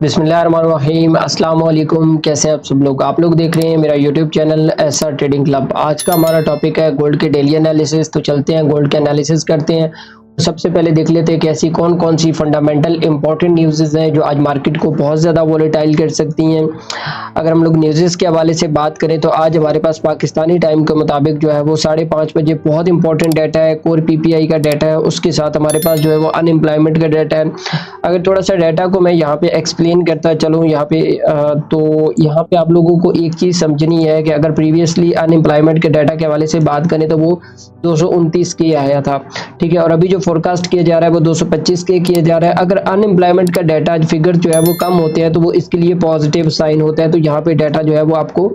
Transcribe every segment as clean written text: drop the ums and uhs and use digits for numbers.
बिस्मिल्लाहिर्रहमानिर्रहीम अस्सलाम वालेकुम। कैसे हैं आप लोग देख रहे हैं मेरा YouTube channel SR trading club. आज का हमारा टॉपिक है गोल्ड के डेली एनालिसिस। तो चलते हैं गोल्ड के एनालिसिस करते हैं। सबसे पहले देख लेते हैं कि ऐसी कौन कौन सी फंडामेंटल इंपॉर्टेंट न्यूज़ हैं जो आज मार्केट को बहुत ज़्यादा वोलेटाइल कर सकती हैं। अगर हम लोग न्यूज़ के हवाले से बात करें तो आज हमारे पास पाकिस्तानी टाइम के मुताबिक जो है वो 5:30 बजे बहुत इंपॉर्टेंट डाटा है, कोर पीपीआई का डाटा है, उसके साथ हमारे पास जो है वो अनएम्प्लॉयमेंट का डाटा है। अगर थोड़ा सा डाटा को मैं यहाँ पे एक्सप्लेन करता चलूँ यहाँ पे तो यहाँ पे आप लोगों को एक चीज़ समझनी है कि अगर प्रीवियसली अनएम्प्लॉयमेंट के डाटा के हवाले से बात करें तो वो 229 के आया था, ठीक है, और अभी जो फोरकास्ट किया जा रहा है वो 225 के किया जा रहा है। अगर अनएम्प्लॉयमेंट का डाटा फिगर जो है वो कम होते हैं तो वो इसके लिए पॉजिटिव साइन होता है। तो यहाँ पे डाटा जो है वो आपको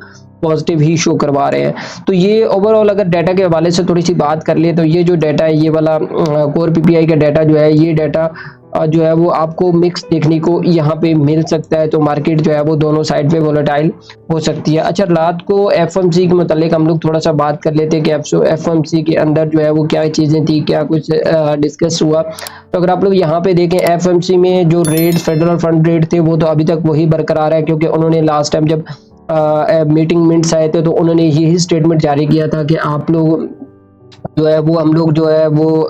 पॉजिटिव ही शो करवा रहे हैं। तो ये ओवरऑल अगर डाटा के हवाले से थोड़ी सी बात कर ले तो ये जो डाटा है, ये वाला कोर पीपीआई का डाटा जो है, ये डाटा जो है वो आपको मिक्स देखने को यहाँ पे मिल सकता है। तो मार्केट जो है वो दोनों साइड पे वोलेटाइल हो सकती है। अच्छा, रात को एफएमसी के मुतालिक हम लोग थोड़ा सा बात कर लेते हैं कि एफएमसी के अंदर जो है वो क्या चीज़ें थी, क्या कुछ डिस्कस हुआ। तो अगर आप लोग यहाँ पे देखें एफएमसी में जो रेट फेडरल फंड रेट थे वो तो अभी तक वही बरकरार है, क्योंकि उन्होंने लास्ट टाइम जब मीटिंग मिनट्स आए थे तो उन्होंने यही स्टेटमेंट जारी किया था कि आप लोग जो है वो हम लोग जो है वो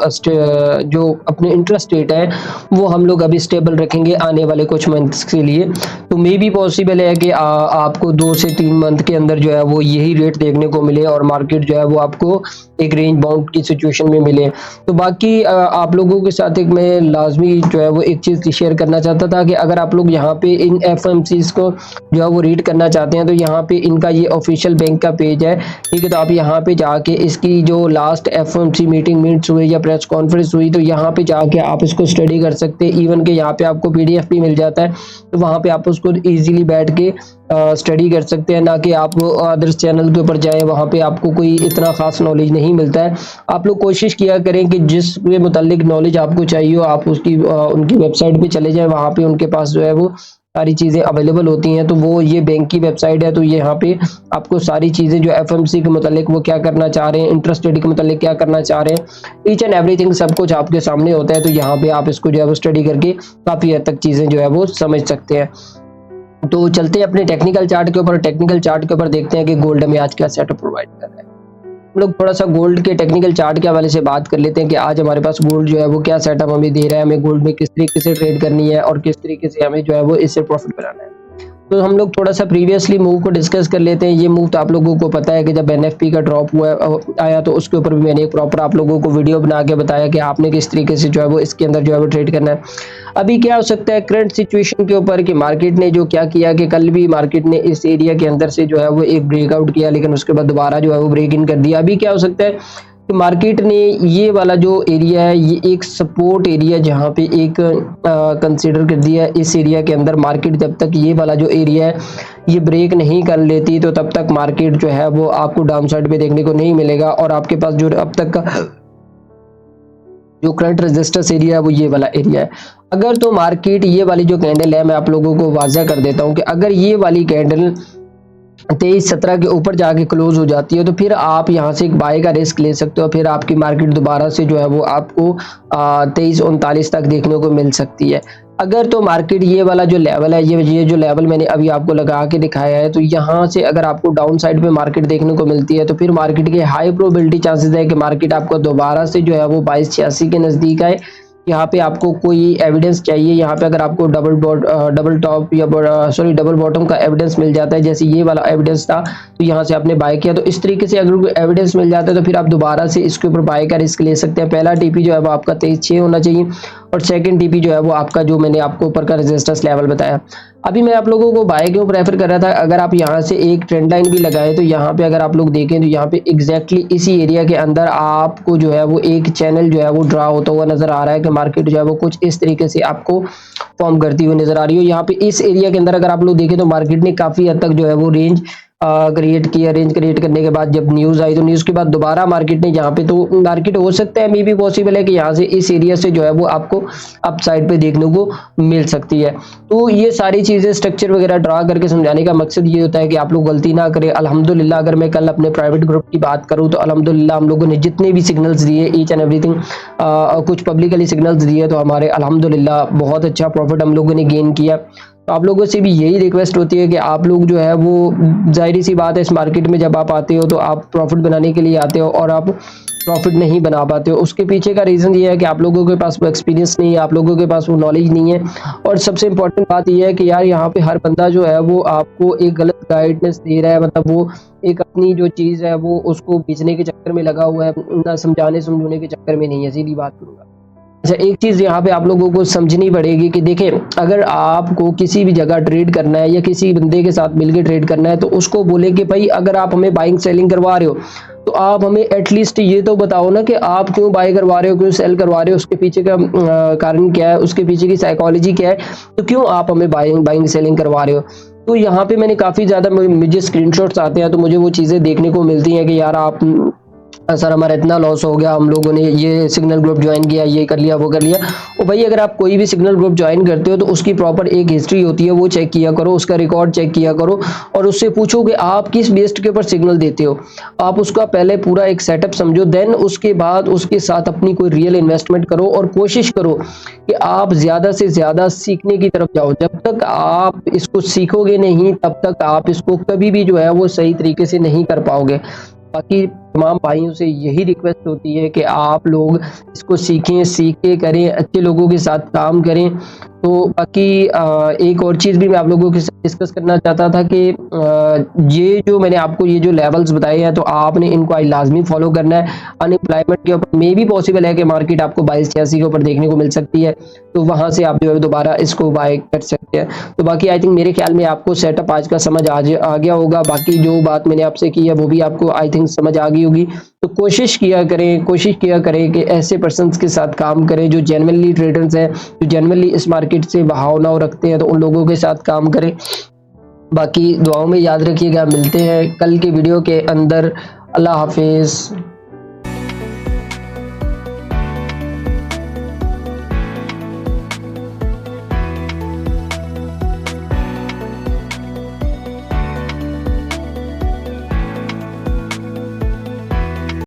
जो अपने इंटरेस्ट रेट है वो हम लोग अभी स्टेबल रखेंगे आने वाले कुछ मंथ्स के लिए। तो मे भी पॉसिबल है कि आपको 2 से 3 मंथ के अंदर जो है वो यही रेट देखने को मिले और मार्केट जो है वो आपको एक रेंज बाउंड की सिचुएशन में मिले। तो बाकी आप लोगों के साथ एक मैं लाजमी जो है वो एक चीज़ शेयर करना चाहता था कि अगर आप लोग यहाँ पे इन एफएमसीज को जो है वो रीड करना चाहते हैं तो यहाँ पे इनका ये ऑफिशियल बैंक का पेज है, ठीक है। तो आप यहाँ पे जाके इसकी जो लास्ट एफएमसी मीटिंग मिनट्स हुई या प्रेस कॉन्फ्रेंस हुई तो यहाँ पे जाके आप इसको स्टडी कर सकते हैं। इवन के यहाँ पे आपको पीडीएफ भी मिल जाता है, तो वहाँ पे आप उसको इजीली बैठ के स्टडी कर सकते हैं, ना कि आप अदर्स चैनल के ऊपर जाएं, वहाँ पे आपको कोई इतना खास नॉलेज नहीं मिलता है। आप लोग कोशिश किया करें कि जिसके मुतालिक नॉलेज आपको चाहिए हो आप उसकी उनकी वेबसाइट पे चले जाएं, वहाँ पे उनके पास जो है वो सारी चीज़ें अवेलेबल होती हैं। तो वो ये बैंक की वेबसाइट है, तो यहाँ पे आपको सारी चीज़ें जो एफएमसी के मुतालिक वो क्या करना चाह रहे हैं, इंटरेस्ट रेट के मुतालिक क्या करना चाह रहे हैं, ईच एंड एवरीथिंग सब कुछ आपके सामने होता है। तो यहाँ पे आप इसको जो है वो स्टडी करके काफ़ी हद तक चीज़ें जो है वो समझ सकते हैं। तो चलते हैं अपने टेक्निकल चार्ट के ऊपर। टेक्निकल चार्ट के ऊपर देखते हैं कि गोल्ड में आज क्या सेटअप प्रोवाइड कर रहा है। हम लोग थोड़ा सा गोल्ड के टेक्निकल चार्ट के हवाले से बात कर लेते हैं कि आज हमारे पास गोल्ड जो है वो क्या सेटअप हमें दे रहा है, हमें गोल्ड में किस तरीके से ट्रेड करनी है और किस तरीके से हमें जो है वो इससे प्रॉफिट बनाना है। तो हम लोग थोड़ा सा प्रीवियसली मूव को डिस्कस कर लेते हैं। ये मूव तो आप लोगों को पता है कि जब एनएफपी का ड्रॉप हुआ आया तो उसके ऊपर भी मैंने एक प्रॉपर आप लोगों को वीडियो बना के बताया कि आपने किस तरीके से जो है वो इसके अंदर जो है वो ट्रेड करना है। अभी क्या हो सकता है करंट सिचुएशन के ऊपर कि मार्केट ने जो क्या किया कि कल भी मार्केट ने इस एरिया के अंदर से जो है वो एक ब्रेकआउट किया, लेकिन उसके बाद दोबारा जो है वो ब्रेक इन कर दिया। अभी क्या हो सकता है कि मार्केट ने ये वाला जो एरिया है ये एक सपोर्ट एरिया जहाँ पे एक कंसीडर कर दिया। इस एरिया के अंदर मार्केट जब तक ये वाला जो एरिया है ये ब्रेक नहीं कर लेती तो तब तक मार्केट जो है वो आपको डाउन साइड पे देखने को नहीं मिलेगा। और आपके पास जो अब तक का जो करंट रेजिस्टेंस एरिया है वो ये वाला एरिया है। अगर तो मार्केट ये वाली जो कैंडल है, मैं आप लोगों को वाज़ा कर देता हूँ कि अगर ये वाली कैंडल 23-17 के ऊपर जाके क्लोज हो जाती है तो फिर आप यहाँ से एक बाय का रिस्क ले सकते हो। फिर आपकी मार्केट दोबारा से जो है वो आपको 23-39 तक देखने को मिल सकती है। अगर तो मार्केट ये वाला जो लेवल है, ये जो लेवल मैंने अभी आपको लगा के दिखाया है, तो यहाँ से अगर आपको डाउन साइड पे मार्केट देखने को मिलती है तो फिर मार्केट के हाई प्रोबेबिलिटी चांसेस है कि मार्केट आपको दोबारा से जो है वो 2286 के नज़दीक आए। यहाँ पे आपको कोई एविडेंस चाहिए, यहाँ पे अगर आपको डबल टॉप या डबल बॉटम का एविडेंस मिल जाता है, जैसे ये वाला एविडेंस था तो यहाँ से आपने बाय किया, तो इस तरीके से अगर कोई एविडेंस मिल जाता है तो फिर आप दोबारा से इसके ऊपर बाय का रिस्क ले सकते हैं। पहला टीपी जो है वो आपका 23.6 होना चाहिए और सेकंड टीपी जो है वो आपका जो मैंने आपको ऊपर का रेजिस्टेंस लेवल बताया। अभी मैं आप लोगों को बाय क्यों प्रेफर कर रहा था, अगर आप यहाँ से एक ट्रेंड लाइन भी लगाए तो यहाँ पे अगर आप लोग देखें तो यहाँ पे एग्जैक्टली इसी एरिया के अंदर आपको जो है वो एक चैनल जो है वो ड्रा होता हुआ नजर आ रहा है कि मार्केट जो है वो कुछ इस तरीके से आपको फॉर्म करती हुई नजर आ रही हो। यहाँ पे इस एरिया के अंदर अगर आप लोग देखें तो मार्केट ने काफी हद तक जो है वो रेंज क्रिएट किया। रेंज क्रिएट करने के बाद जब न्यूज़ आई तो न्यूज़ के बाद दोबारा मार्केट ने यहाँ पे, तो मार्केट हो सकता है मे भी पॉसिबल है कि यहाँ से इस एरिया से जो है वो आपको अप साइड पे देखने को मिल सकती है। तो ये सारी चीज़ें स्ट्रक्चर वगैरह ड्रा करके समझाने का मकसद ये होता है कि आप लोग गलती ना करें। अल्हम्दुलिल्लाह अगर मैं कल अपने प्राइवेट ग्रुप की बात करूँ तो अल्हम्दुलिल्लाह हम लोगों ने जितने भी सिग्नल्स दिए ईच एंड एवरीथिंग कुछ पब्लिकली सिग्नल्स दिए तो हमारे अल्हम्दुलिल्लाह बहुत अच्छा प्रॉफिट हम लोगों ने गेन किया। तो आप लोगों से भी यही रिक्वेस्ट होती है कि आप लोग जो है वो, ज़ाहिर सी बात है, इस मार्केट में जब आप आते हो तो आप प्रॉफिट बनाने के लिए आते हो और आप प्रॉफिट नहीं बना पाते हो। उसके पीछे का रीज़न ये है कि आप लोगों के पास वो एक्सपीरियंस नहीं है, आप लोगों के पास वो नॉलेज नहीं है, और सबसे इम्पोर्टेंट बात ये है कि यार यहाँ पे हर बंदा जो है वो आपको एक गलत गाइडेंस दे रहा है, मतलब वो एक अपनी जो चीज़ है वो उसको बेचने के चक्कर में लगा हुआ है, ना समझाने समझाने के चक्कर में नहीं है, सीधी बात करूँगा। अच्छा, एक चीज़ यहाँ पे आप लोगों को समझनी पड़ेगी कि देखें, अगर आपको किसी भी जगह ट्रेड करना है या किसी बंदे के साथ मिलके ट्रेड करना है, तो उसको बोले कि भाई अगर आप हमें बाइंग सेलिंग करवा रहे हो तो आप हमें एटलीस्ट ये तो बताओ ना कि आप क्यों बाय करवा रहे हो, क्यों सेल करवा रहे हो, उसके पीछे का कारण क्या है, उसके पीछे की साइकोलॉजी क्या है, तो क्यों आप हमें बाइंग सेलिंग करवा रहे हो। तो यहाँ पे मैंने काफ़ी ज़्यादा, मुझे स्क्रीनशॉट्स आते हैं तो मुझे वो चीज़ें देखने को मिलती हैं कि यार आप, सर हमारा इतना लॉस हो गया, हम लोगों ने ये सिग्नल ग्रुप ज्वाइन किया, ये कर लिया, वो कर लिया। और भाई अगर आप कोई भी सिग्नल ग्रुप ज्वाइन करते हो तो उसकी प्रॉपर एक हिस्ट्री होती है, वो चेक किया करो, उसका रिकॉर्ड चेक किया करो और उससे पूछो कि आप किस बेस्ड के ऊपर सिग्नल देते हो। आप उसका पहले पूरा एक सेटअप समझो, देन उसके बाद उसके साथ अपनी कोई रियल इन्वेस्टमेंट करो और कोशिश करो कि आप ज़्यादा से ज़्यादा सीखने की तरफ जाओ। जब तक आप इसको सीखोगे नहीं तब तक आप इसको कभी भी जो है वो सही तरीके से नहीं कर पाओगे। बाकी तमाम भाइयों से यही रिक्वेस्ट होती है कि आप लोग इसको सीखें, सीख के करें, अच्छे लोगों के साथ काम करें। तो बाकी एक और चीज़ भी मैं आप लोगों के साथ डिस्कस करना चाहता था कि ये जो मैंने आपको ये जो लेवल्स बताए हैं तो आपने इनको लाजमी फॉलो करना है। अनएम्प्लॉयमेंट के ऊपर मे भी पॉसिबल है कि मार्केट आपको 22-86 के ऊपर देखने को मिल सकती है, तो वहाँ से आप जो है दोबारा इसको बाय कर सकते हैं। तो बाकी आई थिंक मेरे ख्याल में आपको सेटअप आज का समझ आ गया होगा। बाकी जो बात मैंने आपसे की है वो भी आपको आई थिंक समझ आ गई होगी। तो कोशिश किया करें कि ऐसे पर्सन्स के साथ काम करें जो जेन्युइनली ट्रेडर्स हैं, जो जेन्युइनली इस मार्केट से भावनाओं रखते हैं, तो उन लोगों के साथ काम करें। बाकी दुआओं में याद रखिएगा, मिलते हैं कल के वीडियो के अंदर। अल्लाह हाफिज़।